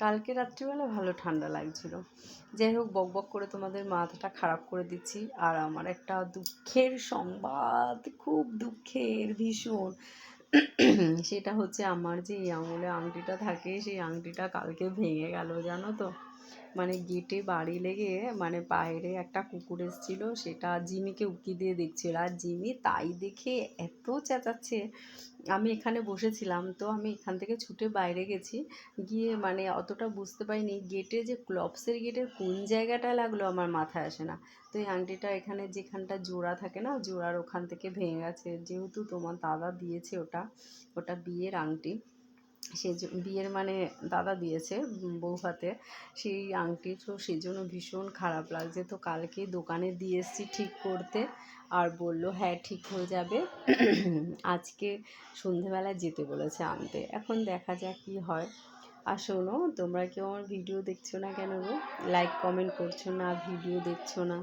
কালকে রাত্রিবেলা ভালো ঠান্ডা লাগছিল। যাই হোক, বকবক করে তোমাদের মাথাটা খারাপ করে দিচ্ছি। আর আমার একটা দুঃখের সংবাদ, খুব দুঃখের, ভীষণ। সেটা হচ্ছে আমার যে এই আঙুলে আংটিটা থাকে, সেই আংটিটা কালকে ভেঙে গেল, জানো তো। মানে গেটে বাড়ি লেগে, মানে বাইরে একটা কুকুর এসেছিলো, সেটা জিমিকে উকি দিয়ে দেখছিল। আর জিমি তাই দেখে এত চেঁচাচ্ছে। আমি এখানে বসেছিলাম, তো আমি এখান থেকে ছুটে বাইরে গেছি, গিয়ে মানে অতটা বুঝতে পারিনি গেটে যে ক্লপসের গেটের কোন জায়গাটা লাগলো আমার মাথায় আসে না। তো এই আংটিটা এখানে যেখানটা জোড়া থাকে না, জোড়ার ওখান থেকে ভেঙে গেছে। যেহেতু তোমার দাদা দিয়েছে ওটা, ওটা বিয়ের আংটি, সেই বিয়ের মানে দাদা দিয়েছে বউ হাতে সেই আংটি, তো সেই জন্য ভীষণ খারাপ লাগছে। তো কালকে দোকানে দিয়ে এসেছি ঠিক করতে, আর বলল হ্যাঁ ঠিক হয়ে যাবে। আজকে সন্ধেবেলা যেতে বলেছে আনতে, এখন দেখা যাক কী হয়। আর শোনো, তোমরা কেউ আমার ভিডিও দেখছো না কেন গো? লাইক কমেন্ট করছো না, ভিডিও দেখছো না?